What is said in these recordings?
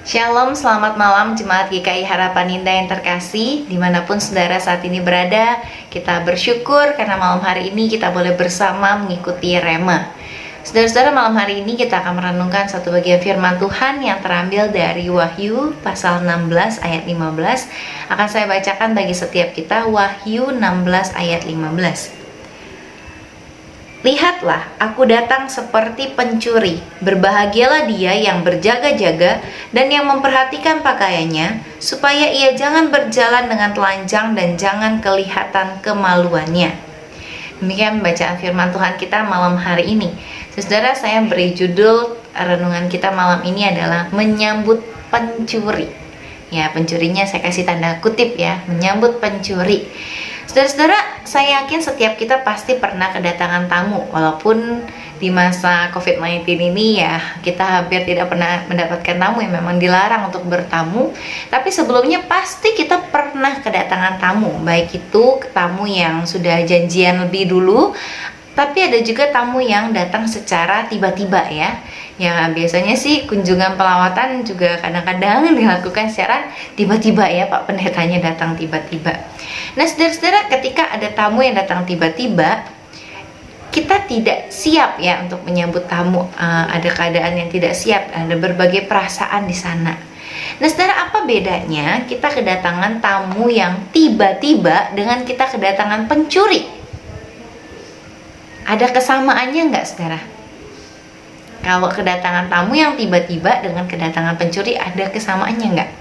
Shalom, selamat malam Jemaat GKI Harapan Indah yang terkasih. Dimanapun saudara saat ini berada, kita bersyukur karena malam hari ini kita boleh bersama mengikuti Rema. Saudara-saudara, malam hari ini kita akan merenungkan satu bagian firman Tuhan yang terambil dari Wahyu pasal 16 ayat 15. Akan saya bacakan bagi setiap kita, Wahyu 16 ayat 15. Lihatlah, aku datang seperti pencuri. Berbahagialah dia yang berjaga-jaga dan yang memperhatikan pakaiannya, supaya ia jangan berjalan dengan telanjang dan jangan kelihatan kemaluannya. Demikian bacaan firman Tuhan kita malam hari ini. Saudara, saya beri judul renungan kita malam ini adalah menyambut pencuri. Ya, pencurinya saya kasih tanda kutip ya, menyambut pencuri. Saudara-saudara, saya yakin setiap kita pasti pernah kedatangan tamu. Walaupun di masa COVID-19 ini ya, kita hampir tidak pernah mendapatkan tamu, yang memang dilarang untuk bertamu. Tapi sebelumnya pasti kita pernah kedatangan tamu. Baik itu tamu yang sudah janjian lebih dulu, tapi ada juga tamu yang datang secara tiba-tiba ya. Ya, biasanya sih kunjungan pelawatan juga kadang-kadang dilakukan secara tiba-tiba ya, Pak Pendetanya datang tiba-tiba. Nah, saudara-saudara, ketika ada tamu yang datang tiba-tiba, kita tidak siap ya untuk menyambut tamu. Ada keadaan yang tidak siap, ada berbagai perasaan di sana. Nah, saudara, apa bedanya kita kedatangan tamu yang tiba-tiba dengan kita kedatangan pencuri? Ada kesamaannya nggak, saudara? Kalau kedatangan tamu yang tiba-tiba dengan kedatangan pencuri, ada kesamaannya nggak?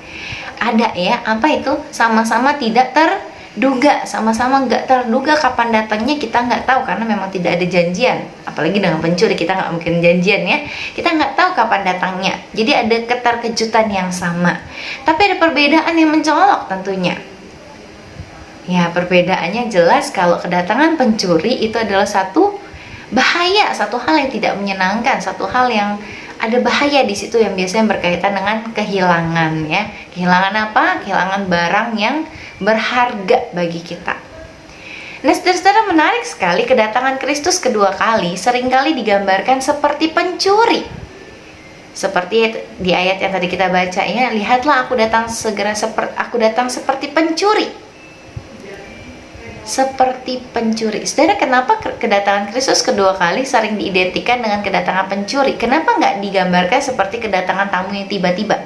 Ada ya, apa itu? Sama-sama tidak terduga, sama-sama nggak terduga kapan datangnya, kita nggak tahu karena memang tidak ada janjian. Apalagi dengan pencuri, kita nggak mungkin janjian ya. Kita nggak tahu kapan datangnya, jadi ada keterkejutan yang sama. Tapi ada perbedaan yang mencolok tentunya. Ya, perbedaannya jelas. Kalau kedatangan pencuri itu adalah satu bahaya, satu hal yang tidak menyenangkan, satu hal yang ada bahaya di situ yang biasanya berkaitan dengan kehilangan ya. Kehilangan apa? Kehilangan barang yang berharga bagi kita. Nah, saudara-saudara, menarik sekali kedatangan Kristus kedua kali seringkali digambarkan seperti pencuri. Seperti di ayat yang tadi kita baca ya, lihatlah aku datang seperti pencuri. Seperti pencuri. Saudara, kenapa kedatangan Kristus kedua kali sering diidentikan dengan kedatangan pencuri? Kenapa nggak digambarkan seperti kedatangan tamu yang tiba-tiba?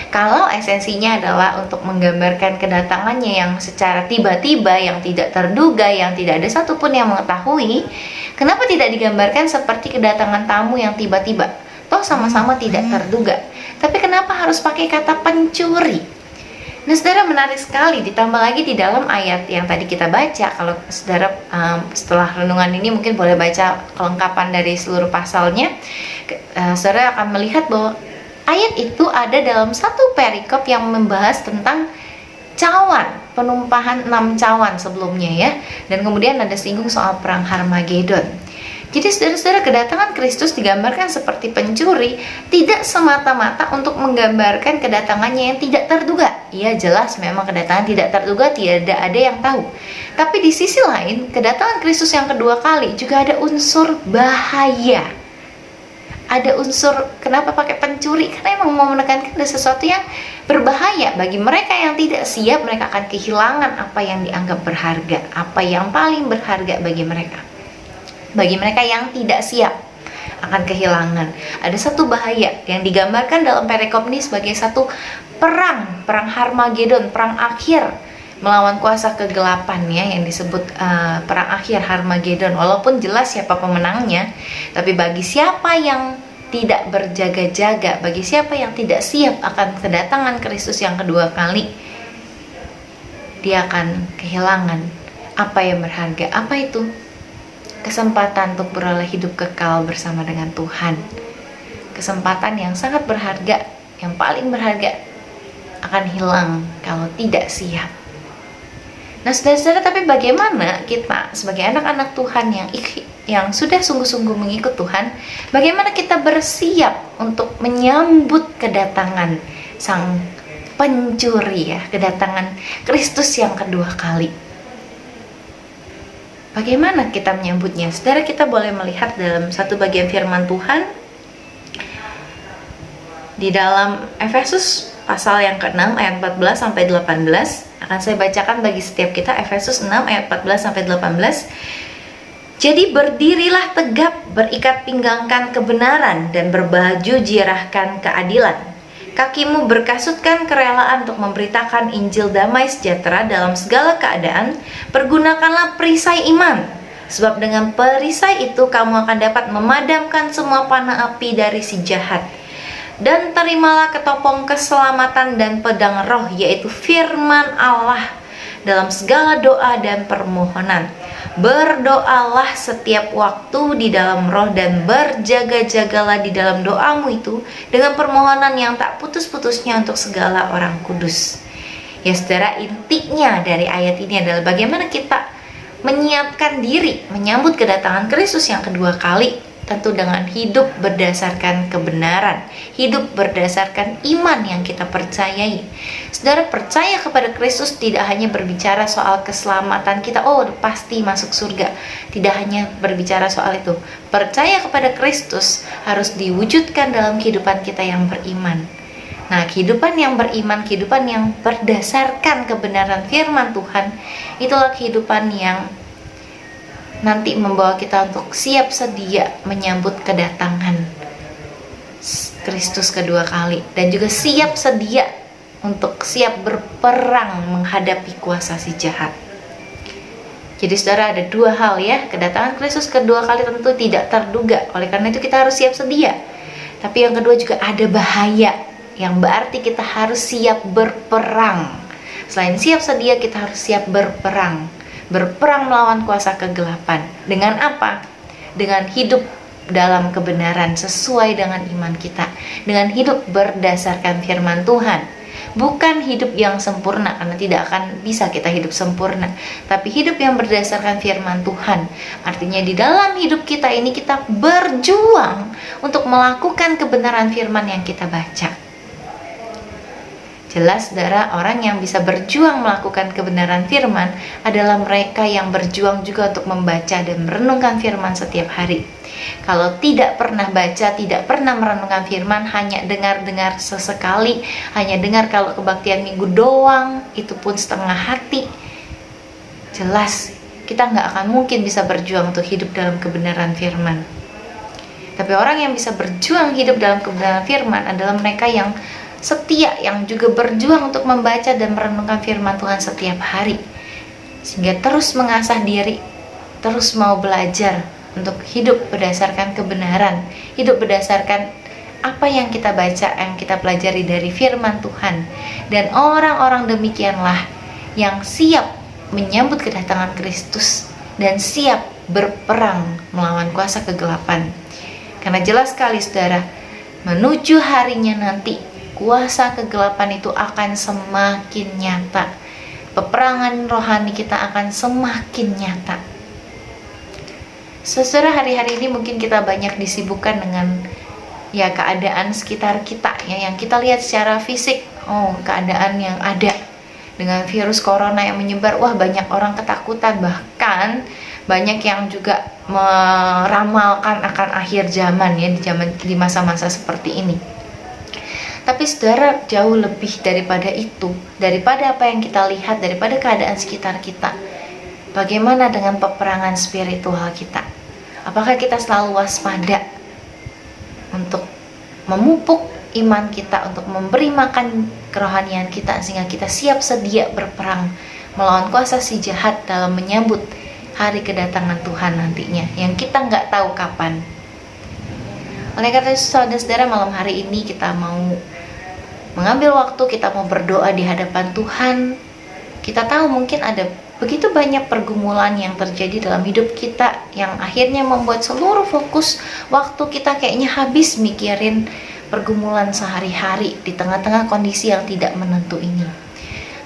Kalau esensinya adalah untuk menggambarkan kedatangannya yang secara tiba-tiba, yang tidak terduga, yang tidak ada satupun yang mengetahui, kenapa tidak digambarkan seperti kedatangan tamu yang tiba-tiba? Toh sama-sama tidak terduga. Tapi kenapa harus pakai kata pencuri? Nah, saudara, menarik sekali, ditambah lagi di dalam ayat yang tadi kita baca. Kalau saudara setelah renungan ini mungkin boleh baca kelengkapan dari seluruh pasalnya, saudara akan melihat bahwa ayat itu ada dalam satu perikop yang membahas tentang cawan, penumpahan 6 cawan sebelumnya ya. Dan kemudian ada singgung soal perang Harmagedon. Jadi saudara-saudara, kedatangan Kristus digambarkan seperti pencuri, tidak semata-mata untuk menggambarkan kedatangannya yang tidak terduga. Iya, jelas memang kedatangan tidak terduga, tidak ada yang tahu. Tapi di sisi lain, kedatangan Kristus yang kedua kali juga ada unsur bahaya. Ada unsur, kenapa pakai pencuri? Karena emang mau menekankan ada sesuatu yang berbahaya. Bagi mereka yang tidak siap, mereka akan kehilangan apa yang dianggap berharga, apa yang paling berharga bagi mereka. Bagi mereka yang tidak siap akan kehilangan. Ada satu bahaya yang digambarkan dalam perikop ini sebagai satu perang Harmagedon, perang akhir melawan kuasa kegelapan ya, yang disebut perang akhir Harmagedon. Walaupun jelas siapa pemenangnya, tapi bagi siapa yang tidak berjaga-jaga, bagi siapa yang tidak siap akan kedatangan Kristus yang kedua kali, dia akan kehilangan apa yang berharga. Apa itu? Kesempatan untuk beroleh hidup kekal bersama dengan Tuhan. Kesempatan yang sangat berharga, yang paling berharga, akan hilang kalau tidak siap. Nah, saudara-saudara, tapi bagaimana kita sebagai anak-anak Tuhan yang sudah sungguh-sungguh mengikut Tuhan, bagaimana kita bersiap untuk menyambut kedatangan sang pencuri ya, kedatangan Kristus yang kedua kali? Bagaimana kita menyambutnya? Saudara, kita boleh melihat dalam satu bagian firman Tuhan Di dalam Efesus pasal yang ke-6 ayat 14 sampai 18 akan saya bacakan bagi setiap kita. Efesus 6 ayat 14 sampai 18. Jadi berdirilah tegap, berikat pinggangkan kebenaran dan berbaju jirahkan keadilan. Kakimu berkasutkan kerelaan untuk memberitakan Injil damai sejahtera dalam segala keadaan. Pergunakanlah perisai iman, sebab dengan perisai itu kamu akan dapat memadamkan semua panah api dari si jahat. Dan terimalah ketopong keselamatan dan pedang roh, yaitu firman Allah, dalam segala doa dan permohonan. Berdoalah setiap waktu di dalam roh dan berjaga-jagalah di dalam doamu itu dengan permohonan yang tak putus-putusnya untuk segala orang kudus. Ya saudara, intinya dari ayat ini adalah bagaimana kita menyiapkan diri menyambut kedatangan Kristus yang kedua kali. Tentu dengan hidup berdasarkan kebenaran, hidup berdasarkan iman yang kita percayai. Saudara, percaya kepada Kristus tidak hanya berbicara soal keselamatan kita, oh pasti masuk surga. Tidak hanya berbicara soal itu. Percaya kepada Kristus harus diwujudkan dalam kehidupan kita yang beriman. Nah, kehidupan yang beriman, kehidupan yang berdasarkan kebenaran firman Tuhan, itulah kehidupan yang nanti membawa kita untuk siap sedia menyambut kedatangan Kristus kedua kali, dan juga siap sedia untuk siap berperang menghadapi kuasa si jahat. Jadi saudara, ada dua hal ya, kedatangan Kristus kedua kali tentu tidak terduga, oleh karena itu kita harus siap sedia. Tapi yang kedua juga ada bahaya, yang berarti kita harus siap berperang. Selain siap sedia, kita harus siap berperang melawan kuasa kegelapan. Dengan apa? Dengan hidup dalam kebenaran sesuai dengan iman kita, dengan hidup berdasarkan firman Tuhan. Bukan hidup yang sempurna, karena tidak akan bisa kita hidup sempurna, tapi hidup yang berdasarkan firman Tuhan. Artinya di dalam hidup kita ini kita berjuang untuk melakukan kebenaran firman yang kita baca. Jelas saudara, orang yang bisa berjuang melakukan kebenaran firman adalah mereka yang berjuang juga untuk membaca dan merenungkan firman setiap hari. Kalau tidak pernah baca, tidak pernah merenungkan firman, hanya dengar-dengar sesekali, hanya dengar kalau kebaktian minggu doang, itu pun setengah hati, jelas kita nggak akan mungkin bisa berjuang untuk hidup dalam kebenaran firman. Tapi orang yang bisa berjuang hidup dalam kebenaran firman adalah mereka yang setia, yang juga berjuang untuk membaca dan merenungkan firman Tuhan setiap hari, sehingga terus mengasah diri, terus mau belajar untuk hidup berdasarkan kebenaran, hidup berdasarkan apa yang kita baca, yang kita pelajari dari firman Tuhan. Dan orang-orang demikianlah yang siap menyambut kedatangan Kristus dan siap berperang melawan kuasa kegelapan. Karena jelas sekali saudara, menuju harinya nanti kuasa kegelapan itu akan semakin nyata. Peperangan rohani kita akan semakin nyata. Saudara, hari-hari ini mungkin kita banyak disibukkan dengan ya keadaan sekitar kita ya, yang kita lihat secara fisik. Oh, keadaan yang ada dengan virus corona yang menyebar. Wah, banyak orang ketakutan, bahkan banyak yang juga meramalkan akan akhir zaman ya, di masa-masa seperti ini. Tapi saudara, jauh lebih daripada itu, daripada apa yang kita lihat, daripada keadaan sekitar kita, bagaimana dengan peperangan spiritual kita? Apakah kita selalu waspada untuk memupuk iman kita, untuk memberi makan kerohanian kita, sehingga kita siap sedia berperang melawan kuasa si jahat dalam menyambut hari kedatangan Tuhan nantinya, yang kita nggak tahu kapan. Oleh karena itu saudara, malam hari ini kita mau mengambil waktu, kita mau berdoa di hadapan Tuhan. Kita tahu mungkin ada begitu banyak pergumulan yang terjadi dalam hidup kita, yang akhirnya membuat seluruh fokus waktu kita kayaknya habis mikirin pergumulan sehari-hari di tengah-tengah kondisi yang tidak menentu ini.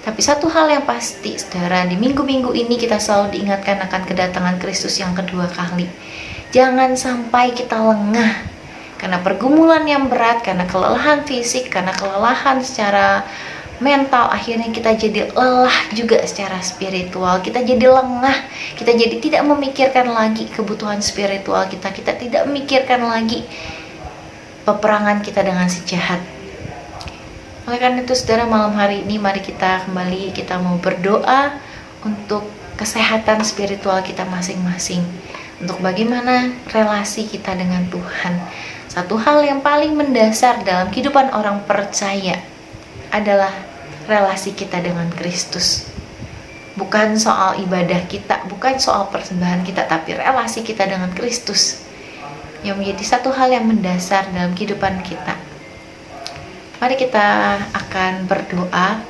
Tapi satu hal yang pasti saudara, di minggu-minggu ini kita selalu diingatkan akan kedatangan Kristus yang kedua kali. Jangan sampai kita lengah karena pergumulan yang berat, karena kelelahan fisik, karena kelelahan secara mental. Akhirnya kita jadi lelah juga secara spiritual, kita jadi lengah, kita jadi tidak memikirkan lagi kebutuhan spiritual kita, kita tidak memikirkan lagi peperangan kita dengan si jahat. Oleh karena itu saudara, malam hari ini mari kita mau berdoa untuk kesehatan spiritual kita masing-masing, untuk bagaimana relasi kita dengan Tuhan. Satu hal yang paling mendasar dalam kehidupan orang percaya adalah relasi kita dengan Kristus. Bukan soal ibadah kita, bukan soal persembahan kita, tapi relasi kita dengan Kristus yang menjadi satu hal yang mendasar dalam kehidupan kita. Mari kita akan berdoa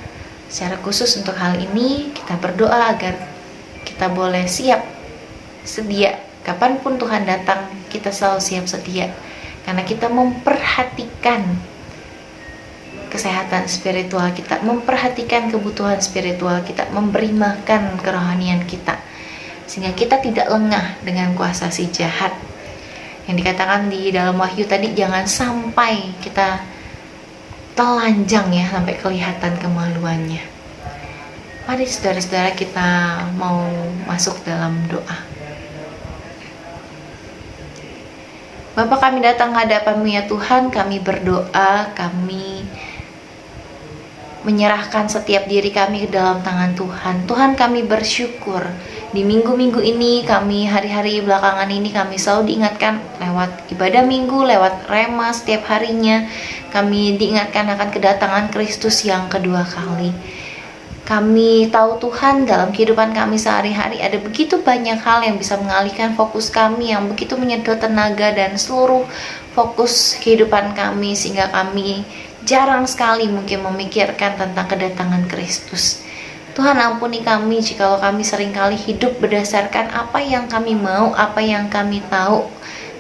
secara khusus untuk hal ini. Kita berdoa agar kita boleh siap sedia kapanpun Tuhan datang. Kita selalu siap sedia karena kita memperhatikan kesehatan spiritual kita, memperhatikan kebutuhan spiritual kita, memberi makan kerohanian kita, sehingga kita tidak lengah dengan kuasa si jahat. Yang dikatakan di dalam Wahyu tadi, jangan sampai kita telanjang ya, sampai kelihatan kemaluannya. Mari saudara-saudara, kita mau masuk dalam doa. Bapa, kami datang hadapan-Mu ya Tuhan, kami berdoa, kami menyerahkan setiap diri kami ke dalam tangan Tuhan. Tuhan, kami bersyukur di minggu-minggu ini, hari-hari belakangan ini kami selalu diingatkan lewat ibadah minggu, lewat rema setiap harinya. Kami diingatkan akan kedatangan Kristus yang kedua kali. Kami tahu Tuhan, dalam kehidupan kami sehari-hari ada begitu banyak hal yang bisa mengalihkan fokus kami, yang begitu menyedot tenaga dan seluruh fokus kehidupan kami, sehingga kami jarang sekali mungkin memikirkan tentang kedatangan Kristus. Tuhan, ampuni kami jikalau kami seringkali hidup berdasarkan apa yang kami mau, apa yang kami tahu.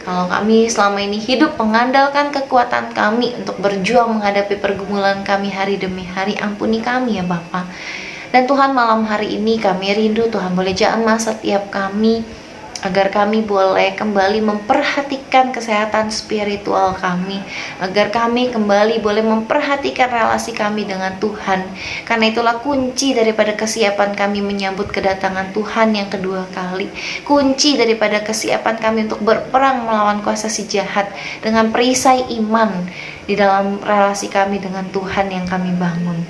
Kalau kami selama ini hidup mengandalkan kekuatan kami untuk berjuang menghadapi pergumulan kami hari demi hari, ampuni kami ya Bapa. Dan Tuhan, malam hari ini kami rindu Tuhan boleh jamah setiap kami, agar kami boleh kembali memperhatikan kesehatan spiritual kami, agar kami kembali boleh memperhatikan relasi kami dengan Tuhan. Karena itulah kunci daripada kesiapan kami menyambut kedatangan Tuhan yang kedua kali, kunci daripada kesiapan kami untuk berperang melawan kuasa si jahat dengan perisai iman di dalam relasi kami dengan Tuhan yang kami bangun.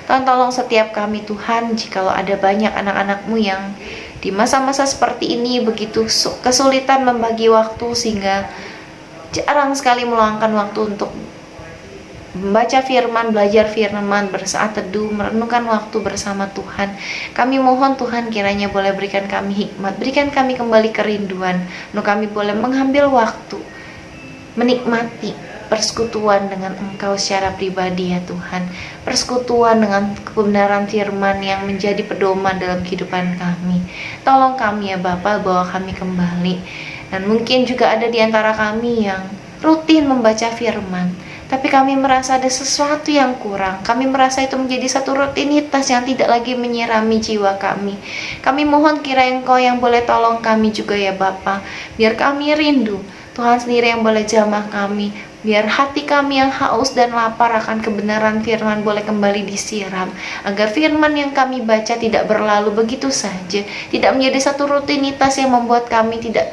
Tuhan, tolong setiap kami Tuhan, jikalau ada banyak anak-anak-Mu yang di masa-masa seperti ini begitu kesulitan membagi waktu, sehingga jarang sekali meluangkan waktu untuk membaca firman, belajar firman, bersaat teduh, merenungkan waktu bersama Tuhan. Kami mohon Tuhan, kiranya boleh berikan kami hikmat, berikan kami kembali kerinduan, untuk kami boleh mengambil waktu menikmati persekutuan dengan Engkau secara pribadi ya Tuhan, persekutuan dengan kebenaran firman yang menjadi pedoman dalam kehidupan kami. Tolong kami ya Bapa, bawa kami kembali. Dan mungkin juga ada di antara kami yang rutin membaca firman, tapi kami merasa ada sesuatu yang kurang. Kami merasa itu menjadi satu rutinitas yang tidak lagi menyirami jiwa kami. Kami mohon kiranya Engkau yang boleh tolong kami juga ya Bapa, biar kami rindu. Tuhan sendiri yang boleh jamah kami, biar hati kami yang haus dan lapar akan kebenaran firman boleh kembali disiram, agar firman yang kami baca tidak berlalu begitu saja, tidak menjadi satu rutinitas yang membuat kami tidak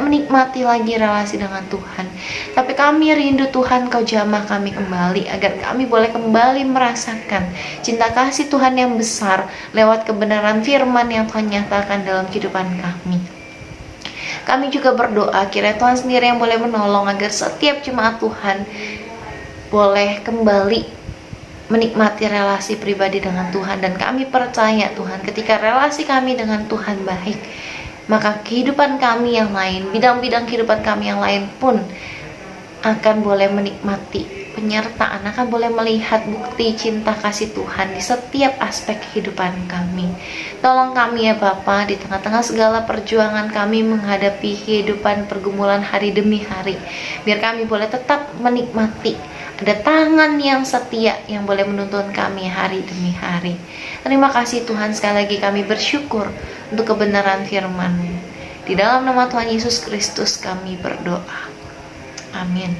menikmati lagi relasi dengan Tuhan. Tapi kami rindu Tuhan, Kau jamah kami kembali, agar kami boleh kembali merasakan cinta kasih Tuhan yang besar lewat kebenaran firman yang Tuhan nyatakan dalam kehidupan kami. Kami juga berdoa kiranya Tuhan sendiri yang boleh menolong agar setiap jemaat Tuhan boleh kembali menikmati relasi pribadi dengan Tuhan. Dan kami percaya Tuhan, ketika relasi kami dengan Tuhan baik, maka kehidupan kami yang lain, bidang-bidang kehidupan kami yang lain pun akan boleh menikmati penyertaan, akan boleh melihat bukti cinta kasih Tuhan di setiap aspek kehidupan kami. Tolong kami ya Bapa, di tengah-tengah segala perjuangan kami menghadapi kehidupan pergumulan hari demi hari, biar kami boleh tetap menikmati ada tangan yang setia yang boleh menuntun kami hari demi hari. Terima kasih Tuhan, sekali lagi kami bersyukur untuk kebenaran firman-Mu. Di dalam nama Tuhan Yesus Kristus kami berdoa. Amin.